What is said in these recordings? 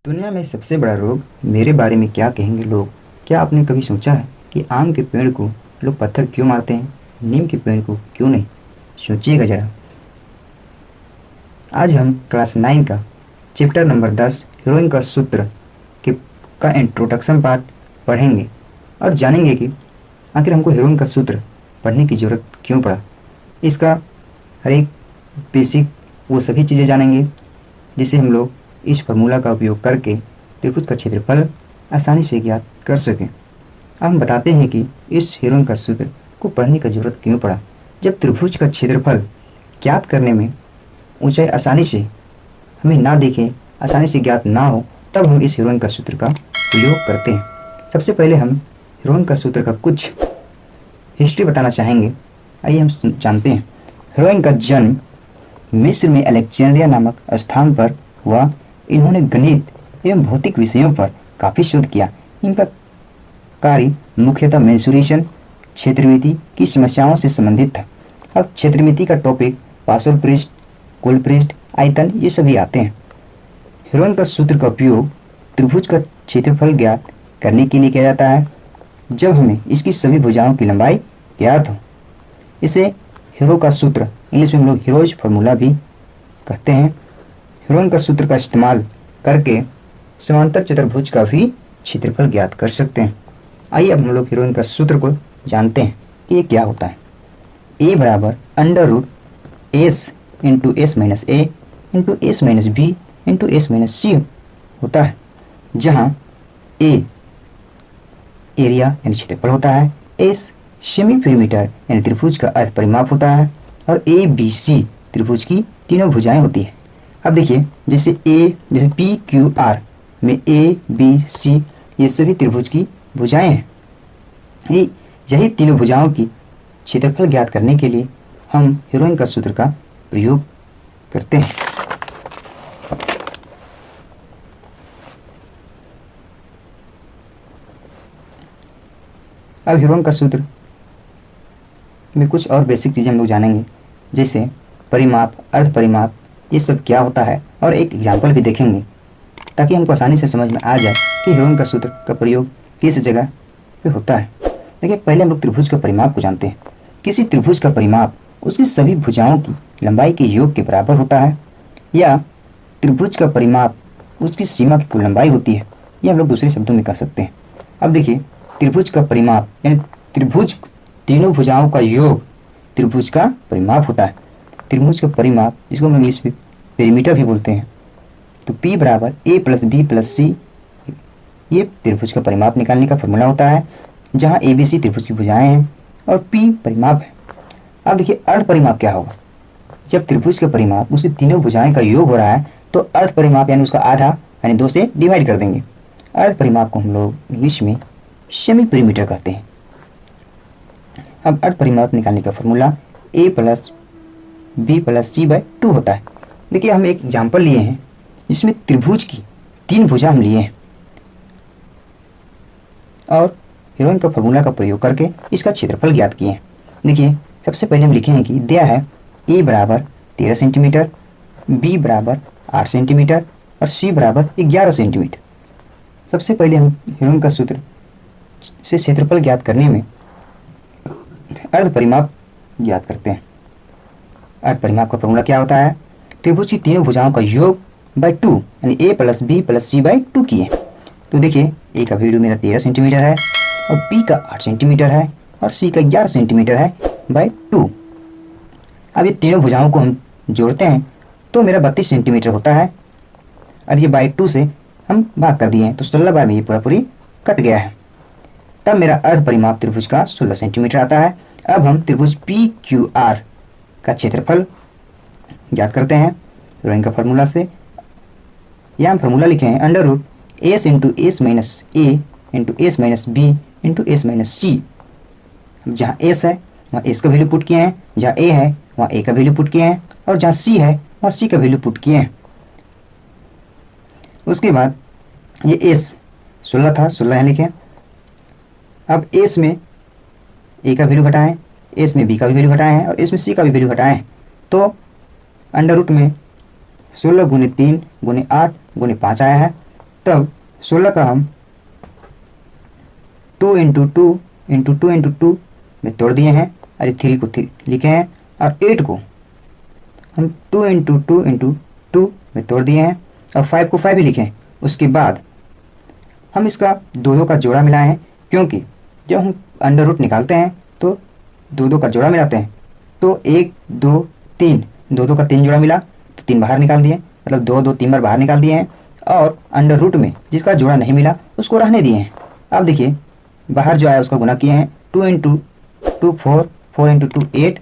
दुनिया में सबसे बड़ा रोग मेरे बारे में क्या कहेंगे लोग। क्या आपने कभी सोचा है कि आम के पेड़ को लोग पत्थर क्यों मारते हैं, नीम के पेड़ को क्यों नहीं? सोचिएगा जरा। आज हम क्लास 9 का चैप्टर नंबर 10 हीरोइन का सूत्र के का इंट्रोडक्शन पार्ट पढ़ेंगे और जानेंगे कि आखिर हमको हीरोइन का सूत्र पढ़ने की ज़रूरत क्यों पड़ा। इसका हर एक बेसिक वो सभी चीज़ें जानेंगे जिससे हम लोग इस फार्मूला का उपयोग करके त्रिभुज का क्षेत्रफल आसानी से ज्ञात कर सकें। अब हम बताते हैं कि इस हीरोइन का सूत्र को पढ़ने की जरूरत क्यों पड़ा। जब त्रिभुज का क्षेत्रफल ज्ञात करने में ऊंचाई आसानी से हमें ना दिखे, आसानी से ज्ञात ना हो, तब हम इस हीरोइन का सूत्र का प्रयोग करते हैं। सबसे पहले हम हीरोइन का सूत्र का कुछ हिस्ट्री बताना चाहेंगे। आइए हम जानते हैं। हीरोइन का जन्म मिस्र में अलेक्जेंड्रिया नामक स्थान पर हुआ। इन्होंने गणित एवं भौतिक विषयों पर काफ़ी शोध किया। इनका कार्य मुख्यतः मेंसुरेशन क्षेत्रमिति की समस्याओं से संबंधित था। अब क्षेत्रमिति का टॉपिक पार्श्व पृष्ठ, कुल पृष्ठ, आयतन ये सभी आते हैं। हीरोइन का सूत्र का उपयोग त्रिभुज का क्षेत्रफल ज्ञात करने के लिए किया जाता है जब हमें इसकी सभी भुजाओं की लंबाई ज्ञात हो। इसे हीरो का सूत्र, इंग्लिश में हम लोग हीरोज फार्मूला भी कहते हैं। हीरोइन का सूत्र का इस्तेमाल करके समांतर चतुर्भुज का भी क्षेत्रफल ज्ञात कर सकते हैं। आइए अब हम लोग हीरोइन का सूत्र को जानते हैं कि ये क्या होता है। ए बराबर under root S into S minus A into S minus B into S minus C होता है, जहाँ ए एरिया यानी क्षेत्रफल होता है, एस सेमी पेरीमीटर यानी त्रिभुज का अर्ध परिमाप होता है और ए बी सी त्रिभुज की तीनों भुजाएं होती है। अब देखिए जैसे पी क्यू आर में ए बी सी ये सभी त्रिभुज की भुजाएं हैं। यही तीनों भुजाओं की क्षेत्रफल ज्ञात करने के लिए हम हीरोइन का सूत्र का प्रयोग करते हैं। अब हीरोइन का सूत्र में कुछ और बेसिक चीज़ें हम लोग जानेंगे, जैसे परिमाप, अर्ध परिमाप, ये सब क्या होता है और एक एग्जाम्पल भी देखेंगे ताकि हमको आसानी से समझ में आ जाए कि हीरोइन का सूत्र का प्रयोग किस जगह पे होता है। देखिए पहले हम लोग त्रिभुज का परिमाप को जानते हैं। किसी त्रिभुज का परिमाप उसकी सभी भुजाओं की लंबाई के योग के बराबर होता है, या त्रिभुज का परिमाप उसकी सीमा की कुल लंबाई होती है। ये हम लोग दूसरे शब्दों में कह सकते हैं। अब देखिए त्रिभुज का परिमाप यानी त्रिभुज तीनों भुजाओं का योग त्रिभुज का परिमाप होता है। त्रिभुज का परिमाप जिसको हम इंग्लिश में पेरीमीटर भी बोलते हैं। तो P बराबर A प्लस बी प्लस सी, ये त्रिभुज का परिमाप निकालने का फॉर्मूला होता है, जहाँ ए बी सी त्रिभुज की भुजाएं हैं और P परिमाप है। अब देखिए अर्ध परिमाप क्या होगा। जब त्रिभुज का परिमाप उसकी तीनों भुजाएं का योग हो रहा है तो अर्ध परिमाप यानी उसका आधा यानी 2 से डिवाइड कर देंगे। अर्ध परिमाप को हम लोग इंग्लिश में सेमी पेरीमीटर कहते हैं। अब अर्ध परिमाप निकालने का formula A plus B plus C by 2 होता है। देखिए हम एक एग्जाम्पल लिए हैं जिसमें त्रिभुज की 3 भुजा हम लिए हैं और हीरोइन का फॉर्मूला का प्रयोग करके इसका क्षेत्रफल ज्ञात किए हैं। देखिए सबसे पहले हम लिखे हैं कि दिया है ए बराबर 13 सेंटीमीटर, बी बराबर 8 सेंटीमीटर और सी बराबर 11 सेंटीमीटर। सबसे पहले हम हीरोइन का सूत्र से क्षेत्रफल ज्ञात करने में अर्ध परिमाप ज्ञात करते हैं। अर्ध परिमाप का फॉर्मूला क्या होता है, त्रिभुज की तीनों भुजाओं का योग बाई 2 यानी A plus B plus C by 2 किए। तो देखिए ए का वैल्यू मेरा 13 सेंटीमीटर है और बी का 8 सेंटीमीटर है और सी का 11 सेंटीमीटर है बाई 2। अब ये तीनों भुजाओं को हम जोड़ते हैं तो मेरा 32 सेंटीमीटर होता है और ये बाई 2 से हम भाग कर दिए हैं तो 16 बार में ये पूरा पूरी कट गया है। तब मेरा अर्ध परिमाप त्रिभुज का 16 सेंटीमीटर आता है। अब हम त्रिभुज पी क्यू आर का क्षेत्रफल ज्ञात करते हैं हीरोइन का फॉर्मूला से। यहाँ हम फॉर्मूला लिखे हैं under root S into S minus A into S minus B into S minus C. जहाँ एस है वहाँ एस का वैल्यू पुट किए हैं, जहाँ ए है वहाँ ए का वैल्यू पुट किए हैं और जहाँ सी है वहाँ सी का वैल्यू पुट किए हैं। उसके बाद ये एस 16 था, 16 यहाँ लिखे। अब एस में ए का वैल्यू घटाएं, एस में बी का भी वैल्यू घटाए हैं और एस में सी का भी वैल्यू घटाए हैं। तो अंडर रूट में 16 गुने 3 गुने 8 गुने 5 आया है तब 16 का हम 2 into two into two into two में तोड़ दिए हैं और 3 को 3 लिखे हैं, और 8 को हम 2 इंटू टू इंटू टू में तोड़ दिए हैं और 5 को 5 ही लिखे हैं। उसके बाद हम इसका दो दो का जोड़ा मिलाए हैं, क्योंकि जब हम अंडर रूट निकालते हैं तो दो दो का जोड़ा मिलाते हैं। तो 1 2 3, दो दो का 3 जोड़ा मिला तो 3 बाहर निकाल दिए, मतलब 2 2 3 बार बाहर निकाल दिए हैं। और अंडर रूट में जिसका जोड़ा नहीं मिला उसको रहने दिए हैं। अब देखिए बाहर जो आया उसका गुना किए हैं, 2 इंटू टू 4, 4 इंटू टू 8,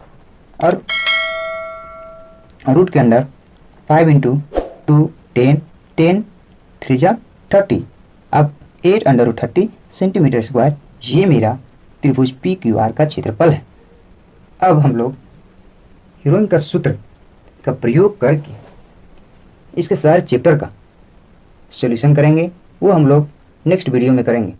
और रूट के अंदर 5 इंटू टू 10, 10 3 जा 30। अब 8 अंडर रूट 30 सेंटीमीटर स्क्वायर ये मेरा त्रिभुज पी क्यू आर का क्षेत्रफल है। अब हम लोग हीरोइन का सूत्र का प्रयोग करके इसके सारे चैप्टर का सॉल्यूशन करेंगे, वो हम लोग नेक्स्ट वीडियो में करेंगे।